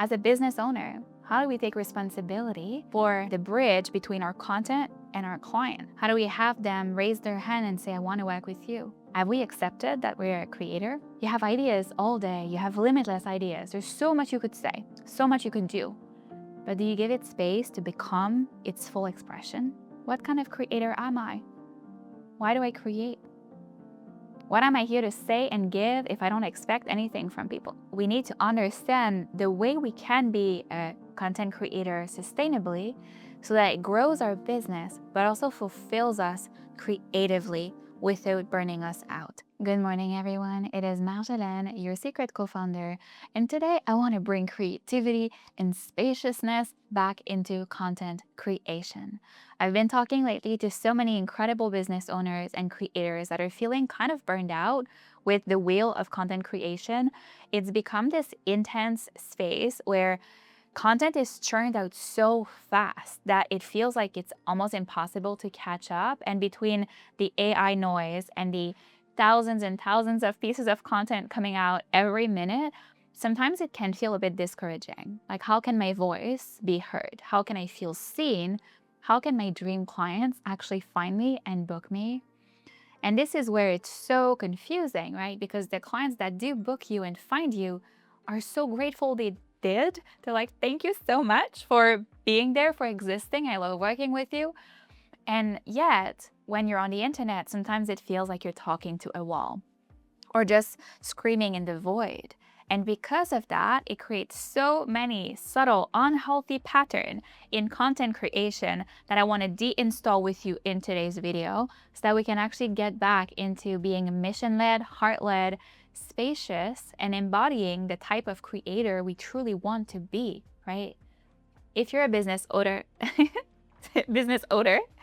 As a business owner, how do we take responsibility for the bridge between our content and our client? How do we have them raise their hand and say, I want to work with you? Have we accepted that we're a creator? You have ideas all day. You have limitless ideas. There's so much you could say, so much you could do. But do you give it space to become its full expression? What kind of creator am I? Why do I create? What am I here to say and give if I don't expect anything from people? We need to understand the way we can be a content creator sustainably so that it grows our business, but also fulfills us creatively without burning us out. Good morning, everyone. It is Marjolaine, your secret co-founder, and today I want to bring creativity and spaciousness back into content creation. I've been talking lately to so many incredible business owners and creators that are feeling kind of burned out with the wheel of content creation. It's become this intense space where content is churned out so fast that it feels like it's almost impossible to catch up. And between the AI noise and the thousands and thousands of pieces of content coming out every minute, sometimes it can feel a bit discouraging. Like, how can my voice be heard? How can I feel seen? How can my dream clients actually find me and book me? And this is where it's so confusing, right? Because the clients that do book you and find you are so grateful they did. They're like, thank you so much for being there, for existing. I love working with you. And yet, when you're on the internet, sometimes it feels like you're talking to a wall or just screaming in the void. And because of that, it creates so many subtle, unhealthy patterns in content creation that I want to deinstall with you in today's video so that we can actually get back into being mission-led, heart-led, spacious, and embodying the type of creator we truly want to be, right? If you're a business owner,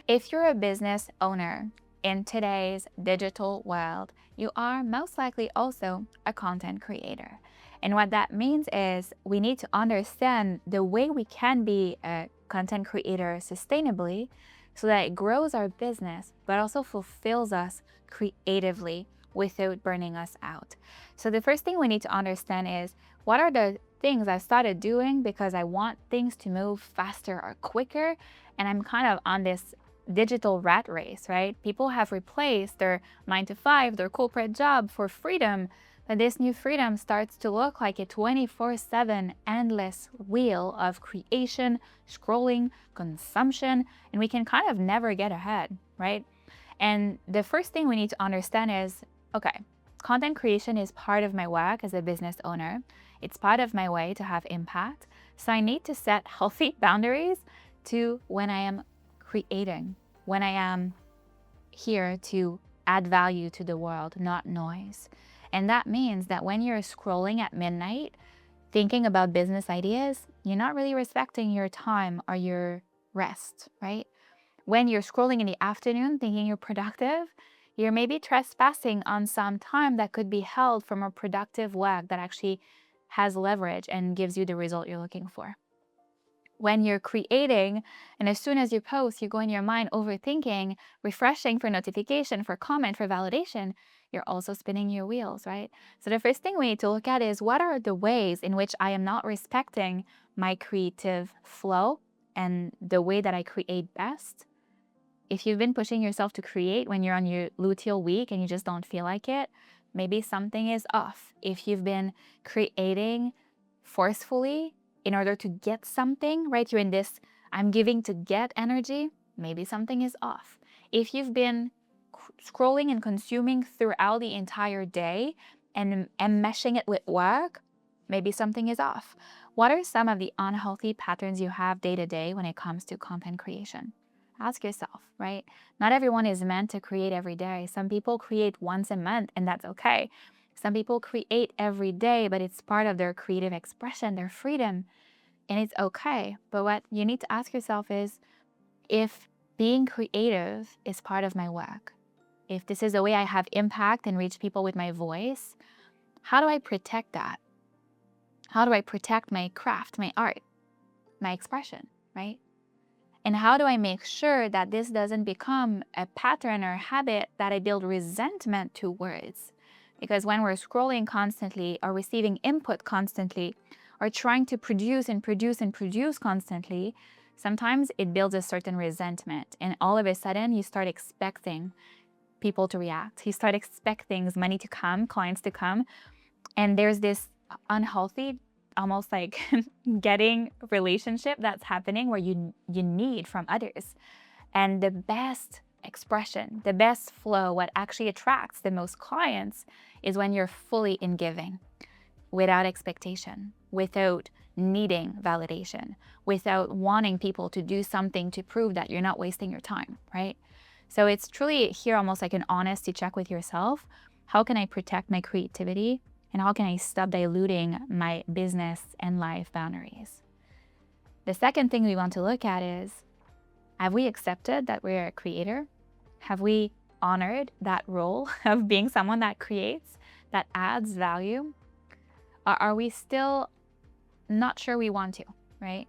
if you're a business owner in today's digital world, you are most likely also a content creator. And what that means is we need to understand the way we can be a content creator sustainably so that it grows our business, but also fulfills us creatively without burning us out. So the first thing we need to understand is, what are the things I started doing because I want things to move faster or quicker, and I'm kind of on this digital rat race, right? People have replaced their 9-to-5, their corporate job for freedom, but this new freedom starts to look like a 24/7 endless wheel of creation, scrolling, consumption, and we can kind of never get ahead, right? And the first thing we need to understand is, okay, content creation is part of my work as a business owner. It's part of my way to have impact. So I need to set healthy boundaries to when I am creating, when I am here to add value to the world, not noise. And that means that when you're scrolling at midnight, thinking about business ideas, you're not really respecting your time or your rest, right? When you're scrolling in the afternoon thinking you're productive, you're maybe trespassing on some time that could be held from a productive work that actually has leverage and gives you the result you're looking for. When you're creating, and as soon as you post, you go in your mind overthinking, refreshing for notification, for comment, for validation, you're also spinning your wheels, right? So the first thing we need to look at is, what are the ways in which I am not respecting my creative flow and the way that I create best? If you've been pushing yourself to create when you're on your luteal week and you just don't feel like it, maybe something is off. If you've been creating forcefully in order to get something, right? You're in this I'm giving to get energy, maybe something is off. If you've been scrolling and consuming throughout the entire day and enmeshing it with work, maybe something is off. What are some of the unhealthy patterns you have day to day when it comes to content creation? Ask yourself, right? Not everyone is meant to create every day. Some people create once a month, and that's okay. Some people create every day, but it's part of their creative expression, their freedom, and it's okay. But what you need to ask yourself is, if being creative is part of my work, if this is the way I have impact and reach people with my voice, how do I protect that? How do I protect my craft, my art, my expression, right? And how do I make sure that this doesn't become a pattern or habit that I build resentment towards? Because when we're scrolling constantly or receiving input constantly, are trying to produce and produce and produce constantly, sometimes it builds a certain resentment. And all of a sudden, you start expecting people to react. You start expecting money to come, clients to come. And there's this unhealthy, almost like getting relationship that's happening where you need from others. And the best expression, the best flow, what actually attracts the most clients is when you're fully in giving, without expectation, without needing validation, without wanting people to do something to prove that you're not wasting your time, right? So it's truly here almost like an honesty check with yourself. How can I protect my creativity? And how can I stop diluting my business and life boundaries? The second thing we want to look at is, have we accepted that we're a creator? Have we honored that role of being someone that creates, that adds value? Or are we still not sure we want to, right?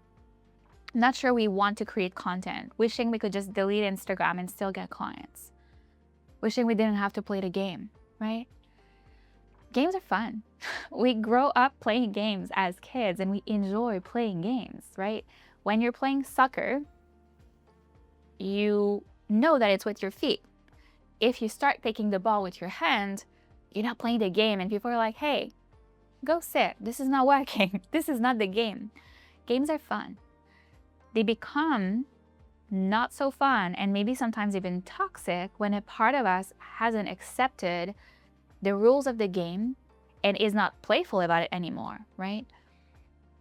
Not sure we want to create content, wishing we could just delete Instagram and still get clients. Wishing we didn't have to play the game, right? Games are fun. We grow up playing games as kids and we enjoy playing games, right? When you're playing soccer, you know that it's with your feet. If you start taking the ball with your hand, you're not playing the game and people are like, hey, go sit. This is not working. This is not the game. Games are fun. They become not so fun and maybe sometimes even toxic when a part of us hasn't accepted the rules of the game and is not playful about it anymore, right?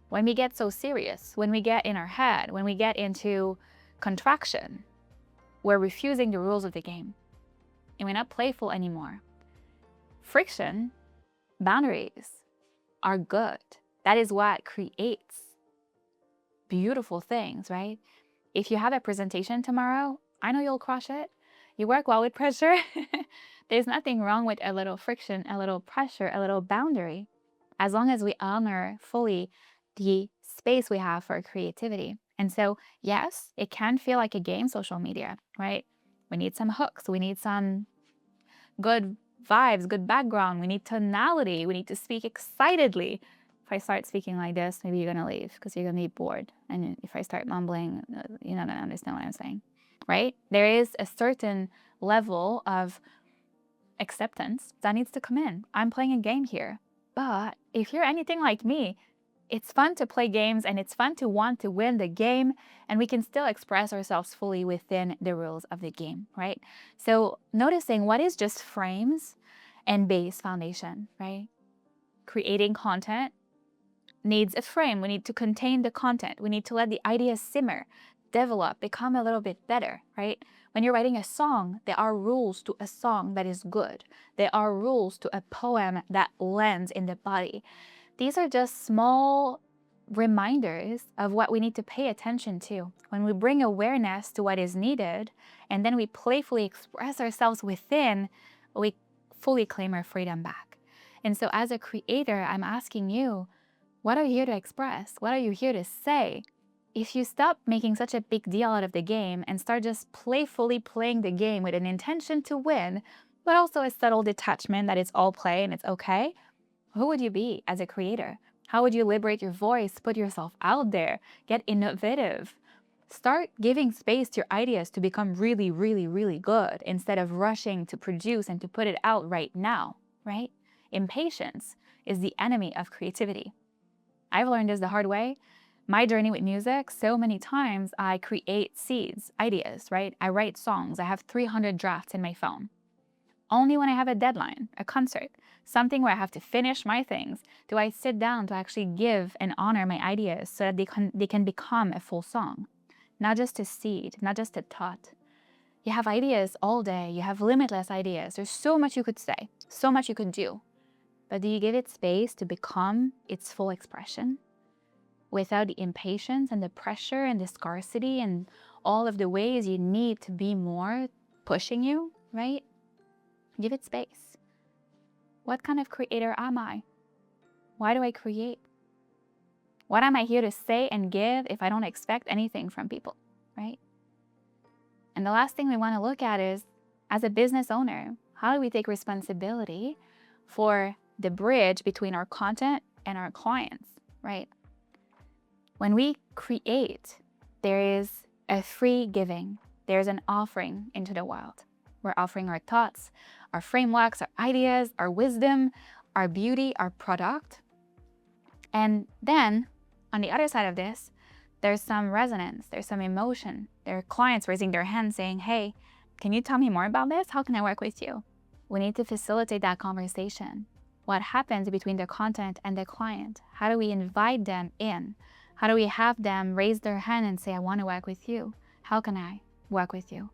When we get so serious, when we get in our head, when we get into contraction, we're refusing the rules of the game and we're not playful anymore. Friction, boundaries are good. That is what creates beautiful things, right? If you have a presentation tomorrow, I know you'll crush it. You work well with pressure. There's nothing wrong with a little friction, a little pressure, a little boundary, as long as we honor fully the space we have for creativity. And so, yes, it can feel like a game, social media, right? We need some hooks. We need some good vibes, good background. We need tonality. We need to speak excitedly. If I start speaking like this, maybe you're going to leave because you're going to be bored. And if I start mumbling, you're not going to understand what I'm saying, right? There is a certain level of acceptance that needs to come in. I'm playing a game here. But if you're anything like me, it's fun to play games and it's fun to want to win the game, and we can still express ourselves fully within the rules of the game, right? So noticing what is just frames and base foundation, right? Creating content needs a frame. We need to contain the content. We need to let the ideas simmer, develop, become a little bit better, right? When you're writing a song, there are rules to a song that is good. There are rules to a poem that lands in the body. These are just small reminders of what we need to pay attention to. When we bring awareness to what is needed, and then we playfully express ourselves within, we fully claim our freedom back. And so as a creator, I'm asking you, what are you here to express? What are you here to say? If you stop making such a big deal out of the game and start just playfully playing the game with an intention to win, but also a subtle detachment that it's all play and it's okay, who would you be as a creator? How would you liberate your voice, put yourself out there, get innovative? Start giving space to your ideas to become really, really, really good instead of rushing to produce and to put it out right now, right? Impatience is the enemy of creativity. I've learned this the hard way. My journey with music, so many times I create seeds, ideas, right? I write songs. I have 300 drafts in my phone. Only when I have a deadline, a concert, something where I have to finish my things, do I sit down to actually give and honor my ideas so that they can become a full song. Not just a seed, not just a thought. You have ideas all day. You have limitless ideas. There's so much you could say, so much you could do. But do you give it space to become its full expression? Without the impatience and the pressure and the scarcity and all of the ways you need to be more pushing you, right? Give it space. What kind of creator am I? Why do I create? What am I here to say and give if I don't expect anything from people, right? And the last thing we want to look at is, as a business owner, how do we take responsibility for the bridge between our content and our clients, right? When we create, there is a free giving. There's an offering into the world. We're offering our thoughts, our frameworks, our ideas, our wisdom, our beauty, our product. And then on the other side of this, there's some resonance, there's some emotion. There are clients raising their hand saying, hey, can you tell me more about this? How can I work with you? We need to facilitate that conversation. What happens between the content and the client? How do we invite them in? How do we have them raise their hand and say, I want to work with you? How can I work with you?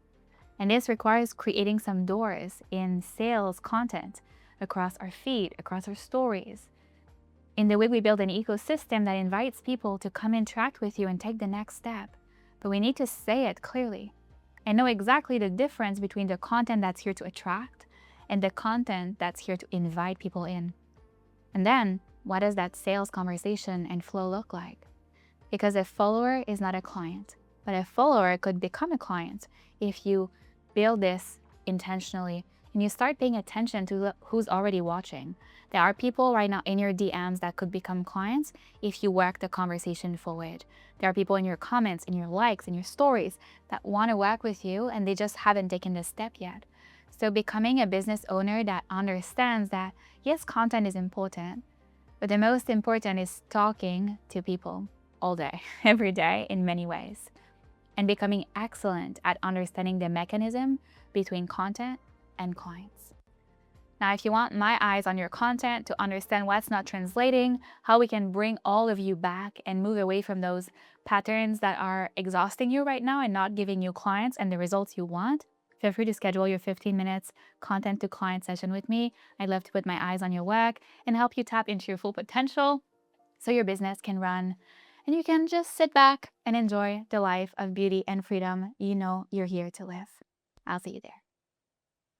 And this requires creating some doors in sales content across our feed, across our stories, in the way we build an ecosystem that invites people to come interact with you and take the next step. But we need to say it clearly and know exactly the difference between the content that's here to attract and the content that's here to invite people in. And then, what does that sales conversation and flow look like? Because a follower is not a client, but a follower could become a client if you build this intentionally and you start paying attention to who's already watching. There are people right now in your DMs that could become clients if you work the conversation forward. There are people in your comments, in your likes, in your stories that want to work with you and they just haven't taken this step yet. So becoming a business owner that understands that, yes, content is important, but the most important is talking to people all day, every day in many ways, and becoming excellent at understanding the mechanism between content and clients. Now, if you want my eyes on your content to understand what's not translating, how we can bring all of you back and move away from those patterns that are exhausting you right now and not giving you clients and the results you want, feel free to schedule your 15 minutes content to client session with me. I'd love to put my eyes on your work and help you tap into your full potential so your business can run and you can just sit back and enjoy the life of beauty and freedom you know you're here to live. I'll see you there.